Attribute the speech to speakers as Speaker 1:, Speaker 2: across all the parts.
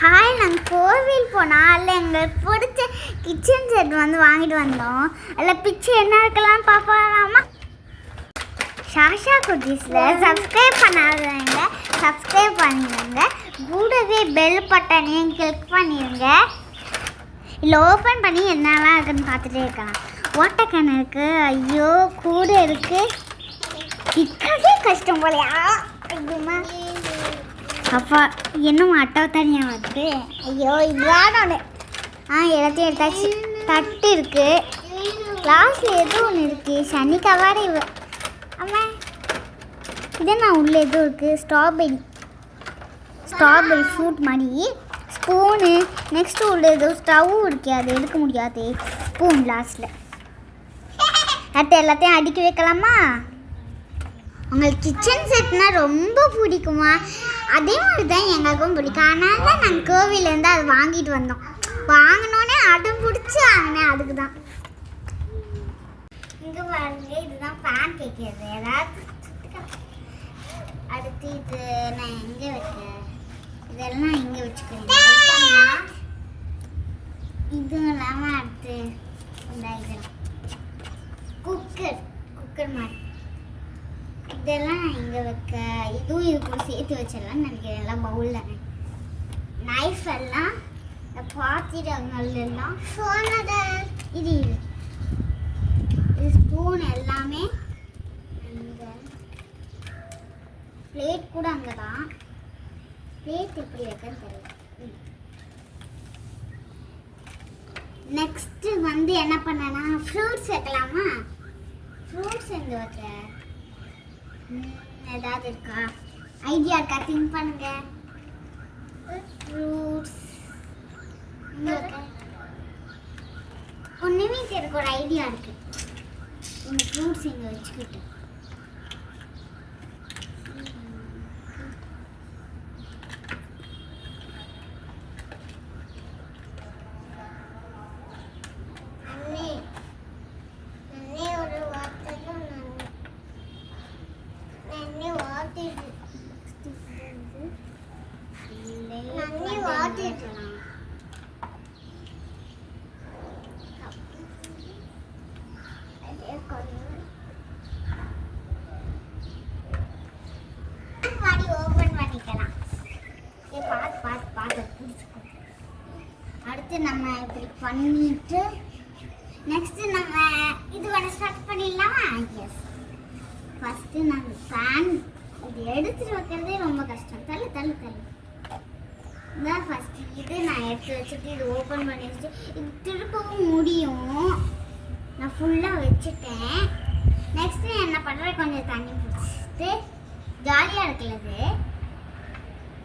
Speaker 1: Hi, நாங்கள் கோவில் போனால் அதில் எங்களுக்கு பிடிச்ச கிச்சன் செட் வந்து வாங்கிட்டு வந்தோம். அதில் பிச்சு என்ன இருக்கலாம்னு பார்ப்போம்லாமா? ஷாஷா குட்டீஸில் சப்ஸ்கிரைப் பண்ணாதவங்க சப்ஸ்கிரைப் பண்ணிடுங்க. கூடவே பெல் பட்டனையும் கிளிக் பண்ணிடுங்க. இல்லை ஓப்பன் பண்ணி என்னெல்லாம் இருக்குன்னு பார்த்துட்டே இருக்கலாம். ஓட்டக்கண் இருக்குது, ஐயோ கூட இருக்குது, சிக்கவே கஷ்டம் போலையா அப்படிமா. அப்பா இன்னும் அட்டை தனியாக வருது. ஐயோ இதுதான் ஒன்று. எல்லாத்தையும் எடுத்தாச்சு. தட்டு இருக்குது, கிளாஸில் எதுவும் ஒன்று இருக்குது, சனி கவாடை அம்மா. இதே நான் உள்ளே எதுவும் இருக்குது, ஸ்ட்ராபெரி ஃப்ரூட் மாதிரி ஸ்பூனு. நெக்ஸ்ட்டு உள்ள ஏதோ ஸ்டவ் இருக்குது, அது எடுக்க முடியாது. ஸ்பூன் லாஸ்ட்டில். அடுத்து எல்லாத்தையும் அடுக்கி வைக்கலாமா? உங்களுக்கு கிச்சன் செட்னால் ரொம்ப பிடிக்குமா? அதே மாதிரி தான் எங்களுக்கும் பிடிக்கும். அதனால தான் நாங்கள் கோவிலேருந்து அதை வாங்கிட்டு வந்தோம். வாங்கினோன்னே அடம் பிடிச்சி வாங்கினேன். அதுக்கு தான் இங்கே பாருங்க, இதுதான் பேன் கேட்குறது. ஏதாவது அடுத்து இது நான் எங்கே வைக்க, இதெல்லாம் எங்கே வச்சுக்கிறேன். இது இல்லாமல் அடுத்து இந்த இதெல்லாம் குக்கர் மாதிரி இதெல்லாம் இங்கே வைக்க. இதுவும் இது கூட சேர்த்து வச்சிடலாம்னு நினைக்கிறேன். எல்லாம் பவுல் தானே. நைஃப் எல்லாம் இந்த பாத்திரங்கள் எல்லாம் இது ஸ்பூன் எல்லாமே அங்கே. பிளேட் கூட அங்கே தான். பிளேட் எப்படி வைக்கன்னு தெரியல. நெக்ஸ்ட்டு வந்து என்ன பண்ணனா, ஃப்ரூட்ஸ் வைக்கலாமா? ஃப்ரூட்ஸ் எங்கே வைக்க ஏதாவது இருக்கா? ஐடியா இருக்கா? திங்க் பண்ணுங்க. ஃப்ரூட்ஸ் ஒன்றுமே எனக்கு ஒரு ஐடியா இருக்கு. இந்த ஃப்ரூட்ஸ் இங்கே வச்சுக்கிட்டு அடுத்து நம்ம இப்படி பண்ணிட்டு நெக்ஸ்ட்டு நம்ம இது வேணா ஸ்டார்ட் பண்ணிடலாமா? எஸ். ஃபஸ்ட்டு நாங்கள் ஃபேன் இது எடுத்துட்டு வைக்கிறதே ரொம்ப கஷ்டம். தள்ளு இதான் ஃபஸ்ட்டு இது நான் எடுத்து வச்சுட்டு இது ஓப்பன் பண்ணி வச்சுட்டு இது திருப்பவும் முடியும். நான் ஃபுல்லாக வச்சுட்டேன். நெக்ஸ்ட்டு என்ன பண்ணுறேன், கொஞ்சம் தண்ணி பிடிச்சிட்டு ஜாலியாக இருக்கிறது.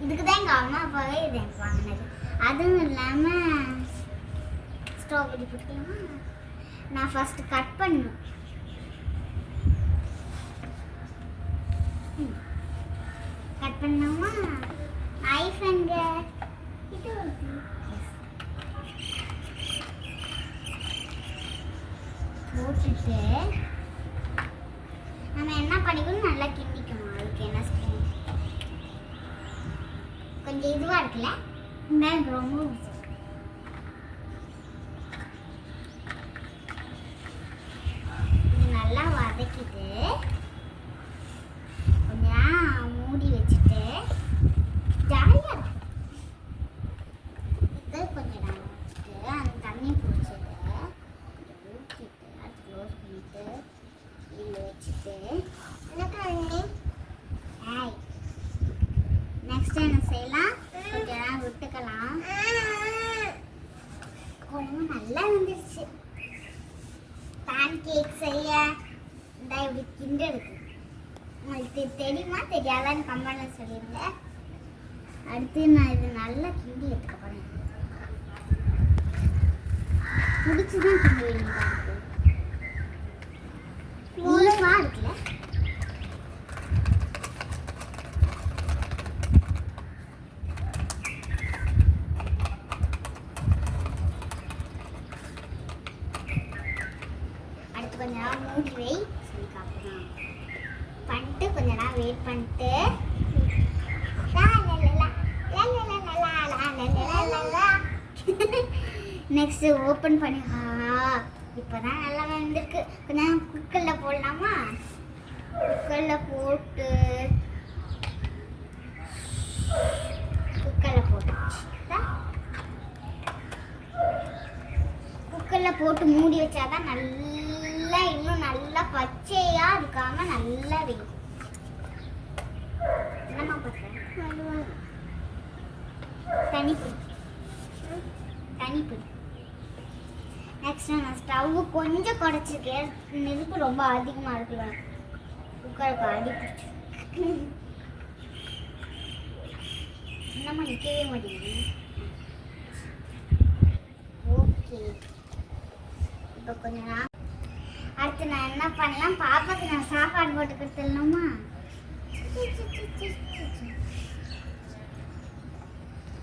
Speaker 1: இதுக்கு தான் எங்கள் அம்மா அப்பாவே இது எனக்கு வாங்கினது. அதுவும் இல்லாமல் ஸ்ட்ராபெரி பிடிக்கலாமா? நான் ஃபஸ்ட்டு கட் பண்ணணும். கட் பண்ணாமா? நைஃப் எங்கே இது போட்டுட்டு நம்ம என்ன பண்ணிக்கணும், நல்லா கிண்டிக்கணும். அதுக்கு என்ன ஸ்பூன் கொஞ்சம் இதுவாக இருக்குல்ல, இந்த ரொம்ப இது நல்லா வதக்கிட்டு கொஞ்சம் மூடி வச்சுட்டு ஜாலியாக இது கொஞ்சம் நேரம் வச்சுட்டு அந்த தண்ணி பிடிச்சிட்டு ஊற்றிட்டு அது க்ளோஸ் பண்ணிட்டு இங்கே வச்சுட்டு நெக்ஸ்ட் என்ன செய்யலாம், கொஞ்ச நேரம் விட்டுக்கலாம். குழம்பு நல்லா வந்துருச்சு. பேன் கேக் செய்ய இந்த இப்படி கிண்டு இருக்கு. உங்களுக்கு தெரியுமா தெரியாதான்னு கமெண்ட்ல சொல்லிடுங்க. அடுத்து நான் இது நல்லா கிண்டி எடுத்துக்க போறேன். பிடிச்சுதான் கிண்டி வேண்டியதா இருக்கு. நீளமா இருக்குல்ல, கொஞ்ச நேரம் மூடி வை சொல்லி காப்பலாம் பண்ணிட்டு கொஞ்ச நேரம் வெயிட் பண்ணிட்டு நெக்ஸ்ட் ஓப்பன் பண்ணி இப்போதான் நல்லா வந்திருக்கு. கொஞ்சம் குக்கரில் போடலாமா? குக்கரில் போட்டு குக்கரில் போட்டு மூடி வச்சாதான் நல்லா இன்னும் நல்லா பச்சையா இருக்காம நல்லா வேகும். என்னம்மா பண்ணுறேன்? தனிப்பு. நெக்ஸ்ட் நான் ஸ்டவ் கொஞ்சம் குறைச்சிருக்கேன். நெருப்பு ரொம்ப அதிகமாக இருக்குல்ல, குக்கருக்கு அடி பிடிச்சி. என்னம்மா நிற்கவே மாட்டேங்குது. ஓகே, இப்போ கொஞ்சம் அடுத்து நான் என்ன பண்ணலாம்? பாப்பாக்கு நான் சாப்பாடு போட்டு கொடுத்துடலாமா?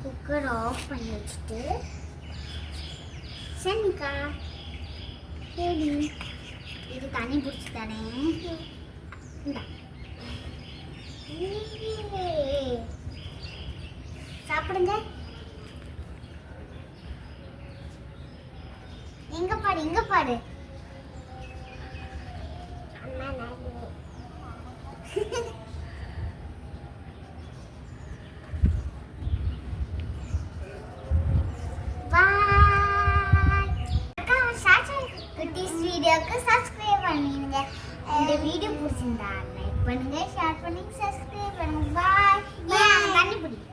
Speaker 1: குக்கர் ஆஃப் பண்ணி வச்சுட்டு சரிக்கா சரி இது தண்ணி பிடிச்சி தானே சாப்பிடுங்க. எங்க பாடு வீடியோக்கு சப்ஸ்கிரைப் பண்ணிடுங்க. இந்த வீடியோ பிடிச்சிருந்தா லைக் பண்ணுங்க, ஷேர் பண்ணுங்க, சப்ஸ்கிரைப் பண்ணுங்க. பாய். தண்ணி பிடிக்கும்.